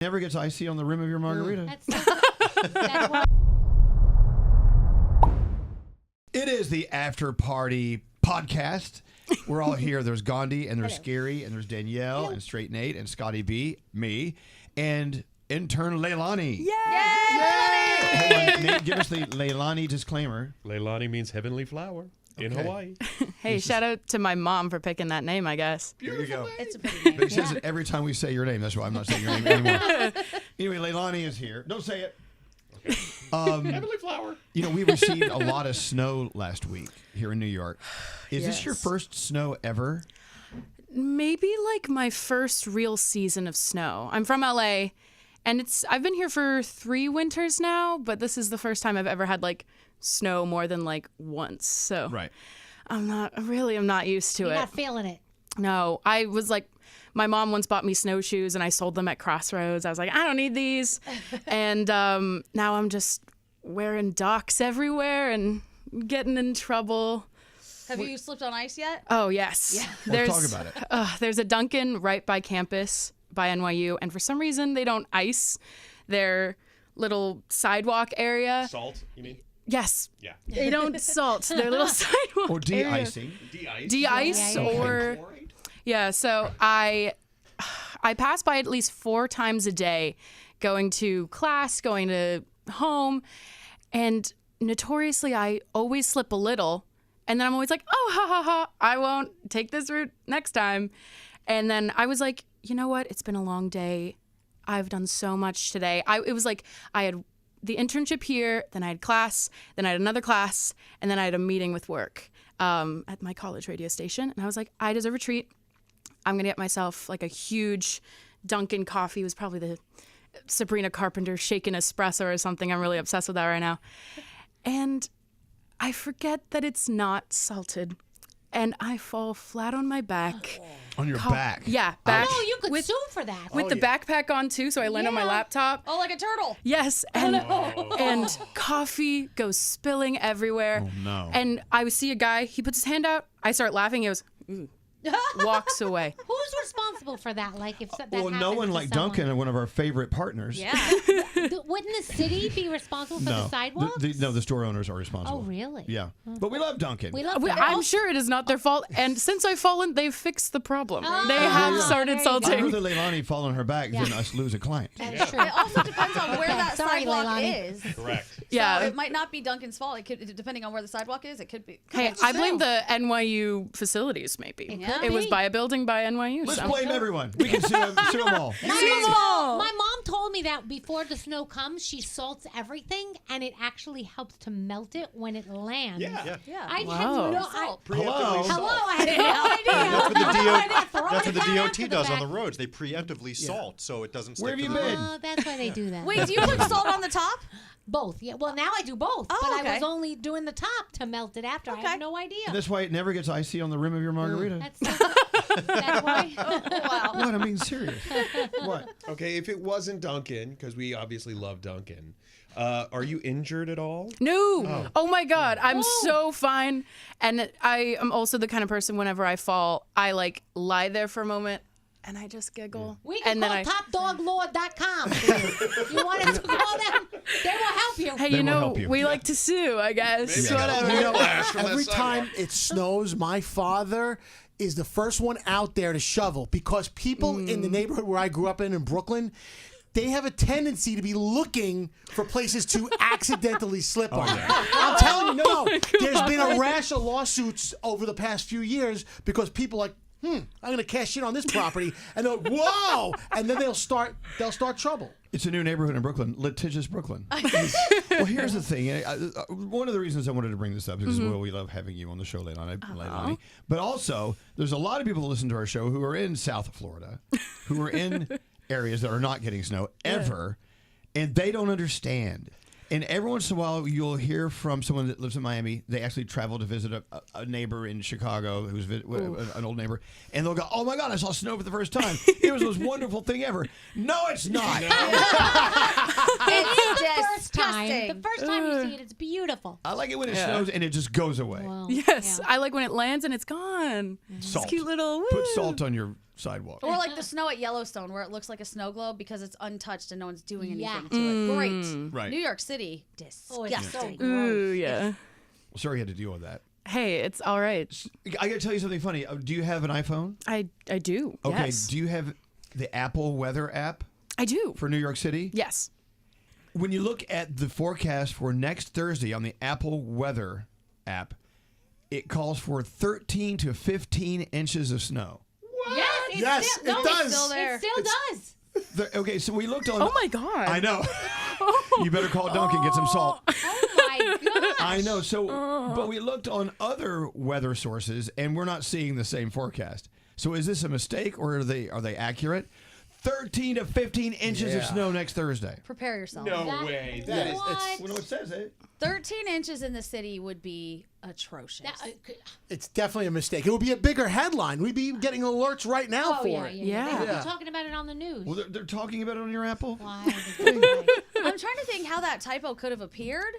Never gets icy on the rim of your margarita. That's why. It is the After Party podcast. We're all here. There's Gandhi, and there's Scary, and there's Danielle, and Straight Nate, and Scotty B, me, and Intern Leilani. Yay! Hold on, Nate, give us the Leilani disclaimer. Leilani means heavenly flower in Hawaii. Hey, shout out to my mom for picking that name, I guess. There you go. It's a pretty name. But he says it every time we say your name. That's why I'm not saying your name anymore. Anyway, Leilani is here. Don't say it. Heavenly flower. You know, we received a lot of snow last week here in New York. Is this your Yes. first snow ever? Maybe like my first real season of snow. I'm from LA, and I've been here for 3 winters now, but this is the first time I've ever had like snow more than like once. So Right. I'm not used to You're it. not feeling it. No, I was like, my mom once bought me snowshoes and I sold them at Crossroads. I was like, I don't need these. And now I'm just wearing docks everywhere and getting in trouble. Have you slipped on ice yet? Oh, yes. Yeah. Let's talk about it. There's a Dunkin' right by campus by NYU. And for some reason, they don't ice their little sidewalk area. Salt, you mean? Yes. Yeah. They don't salt their little sidewalk Or de-icing. De-ice. De-ice or... Yeah, so I pass by at least 4 times a day going to class, going to home, and notoriously I always slip a little, and then I'm always like, oh, ha, ha, ha, I won't take this route next time. And then I was like, you know what? It's been a long day. I've done so much today. It was like I had the internship here, then I had class, then I had another class, and then I had a meeting with work at my college radio station. And I was like, I deserve a treat. I'm going to get myself like a huge Dunkin' coffee. It was probably the Sabrina Carpenter shaken espresso or something. I'm really obsessed with that right now. And I forget that it's not salted. And I fall flat on my back. On your back? Yeah, back. Oh, you could sue for that. With the backpack on too, so I land on my laptop. Oh, like a turtle. Yes, and coffee goes spilling everywhere. Oh, no. And I would see a guy, he puts his hand out, I start laughing, he goes, walks away. Who's responsible for that? Like, if that Well, no one like Duncan, one of our favorite partners. Yeah. Wouldn't the city be responsible for the sidewalks? The store owners are responsible. Oh, really? Yeah. But we love Duncan. We love I'm sure it is not their fault. And since I've fallen, they've fixed the problem. They have started I'd salting. rather Leilani fall on her back than us lose a client. That's true. It also depends on where that Sorry, sidewalk Leilani. is. Correct. Yeah. So it might not be Duncan's fault. It could, depending on where the sidewalk is, it could be. Hey, I blame the NYU facilities, maybe. It was by a building by NYU. Let's so. blame everyone. We can sue them all. My mom told me that before the snow comes, she salts everything, and it actually helps to melt it when it lands. Yeah. I had Wow. no Salt. Hello. I had no idea. That's what the DOT does on the roads. They preemptively salt so it doesn't stick Where have to you the road. been? Oh, that's why they do that. Wait, do you put salt on the top? Both. Yeah. Well, now I do both. Oh, but I okay. was only doing the top to melt it after. I Okay. had no idea. That's why it never gets icy on the rim of your margarita. That's why. Wow. What? I mean, serious. What? Okay, if it wasn't Duncan, because we obviously love Duncan, are you injured at all? No. Oh my God. I'm so fine. And I am also the kind of person, whenever I fall, I like lie there for a moment and I just giggle. We can and call topdoglord.com. You want us to call them? They will help you. Hey, They you will know, help you. we like to sue, I guess. Whatever. You know, Every time it snows, my father is the first one out there to shovel because people in the neighborhood where I grew up in Brooklyn, they have a tendency to be looking for places to accidentally slip on. I'm telling you, no. There's been a rash of lawsuits over the past few years because people are like, I'm going to cash in on this property, and they're like, whoa, and then they'll start trouble. It's a new neighborhood in Brooklyn, litigious Brooklyn. Well, here's the thing. One of the reasons I wanted to bring this up is because, well, we love having you on the show, Leilani. But also, there's a lot of people that listen to our show who are in South Florida, who are in areas that are not getting snow ever, and they don't understand. And every once in a while, you'll hear from someone that lives in Miami. They actually travel to visit a neighbor in Chicago who's an old neighbor. And they'll go, oh, my God, I saw snow for the first time. It was the most wonderful thing ever. No, it's not. It is the first time. The first time you see it, it's beautiful. I like it when it snows and it just goes away. Well, Yes, I like when it lands and it's gone. Salt. It's cute little. Put salt on your sidewalk. Or like the snow at Yellowstone, where it looks like a snow globe because it's untouched and no one's doing anything Yeah. to it. Great. Right. New York City, Oh, it's so disgusting. gross. Ooh, yeah. Sorry you had to deal with that. Hey, it's all right. I got to tell you something funny. Do you have an iPhone? I do. Okay. Yes. Do you have the Apple Weather app I do. for New York City? Yes. When you look at the forecast for next Thursday on the Apple Weather app, it calls for 13 to 15 inches of snow. Yes, still, it does. Still there. It still does. Okay, so we looked on. Oh my God. I know. You better call Duncan, get some salt. Oh my gosh. I know. So, but we looked on other weather sources, and we're not seeing the same forecast. So, is this a mistake, or are they accurate? 13 to 15 inches of Yeah. snow next Thursday. Prepare yourself. No That- way. That is. Well, no, it says it. 13 inches in the city would be atrocious. It's definitely a mistake. It would be a bigger headline. We'd be getting alerts right now Oh, for yeah, it. yeah. Yeah. They're talking about it on the news. Well, they're talking about it on your Apple Why? I'm trying to think how that typo could have appeared.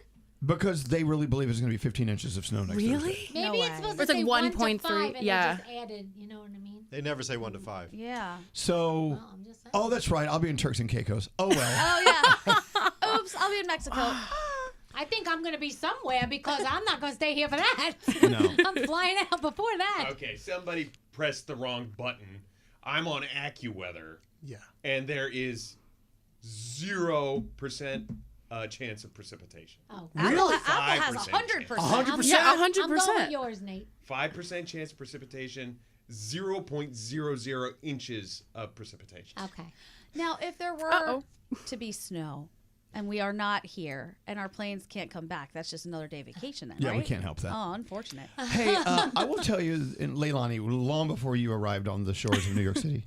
because they really believe it's going to be 15 inches of snow next Thursday. Really? Maybe No it's way. supposed Or to it's say like 1 to 5, 1.3, and yeah. they just added, you know what I mean? They never say 1 to 5. Yeah. So, Well, I'm just saying. oh, that's right. I'll be in Turks and Caicos. Oh well. Oh, yeah. Oops, I'll be in Mexico. I think I'm going to be somewhere because I'm not going to stay here for that. No. I'm flying out before that. Okay, somebody pressed the wrong button. I'm on AccuWeather, Yeah. and there is 0% chance of precipitation. Oh, Apple has 5% 100%. 100%? Yeah, I'm going 100%. with yours, Nate. 5% chance of precipitation, 0.00 inches of precipitation. Okay. Now, if there were to be snow and we are not here and our planes can't come back, that's just another day vacation then, Yeah, right? we can't help that. Oh, unfortunate. Hey, I will tell you, Leilani, long before you arrived on the shores of New York City,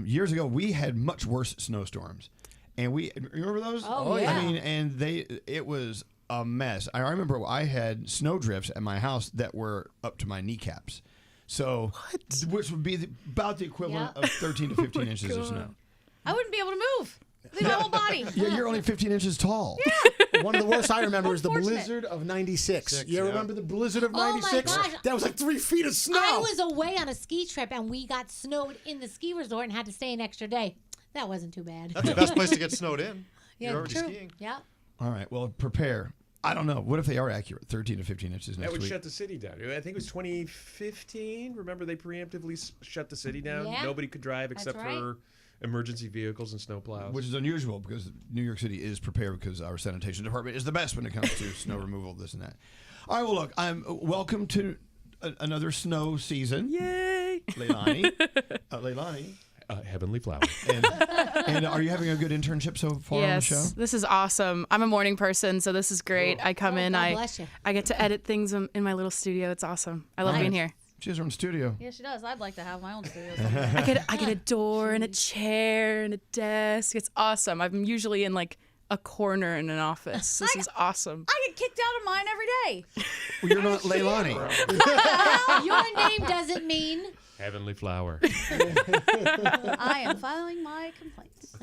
years ago, we had much worse snowstorms. And we remember those? Oh, yeah. I mean, and it was a mess. I remember I had snow drifts at my house that were up to my kneecaps. So, which would be about the equivalent Yeah. of 13 to 15 inches of snow. I wouldn't be able to move. Leave my whole body. Yeah, you're only 15 inches tall. One of the worst I remember is the Unfortunate. blizzard of 96. Six, You yeah. remember the blizzard of Oh my 96? gosh. That was like 3 feet of snow. I was away on a ski trip and we got snowed in the ski resort and had to stay an extra day. That wasn't too bad. That's the best place to get snowed in. Yeah, You're already true. skiing. Yeah. All right, well, prepare. I don't know. What if they are accurate? 13 to 15 inches That next would week. shut the city down. I think it was 2015. Remember, they preemptively shut the city down. Yeah. Nobody could drive except right. for emergency vehicles and snowplows. Which is unusual because New York City is prepared because our sanitation department is the best when it comes to snow removal, this and that. All right, well, look, welcome to another snow season. Yay. Leilani. Leilani. Heavenly flower. And are you having a good internship so far on the show? Yes, this is awesome. I'm a morning person, so this is great. I come in, God bless you. I get to edit things in my little studio. It's awesome. I love being here. She has her own studio. Yeah, she does. I'd like to have my own studio. I get a door and a chair and a desk. It's awesome. I'm usually in like a corner in an office. This is awesome. I get kicked out of mine every day. Well, you're not Leilani. Your name doesn't mean. Heavenly flower. I am filing my complaints.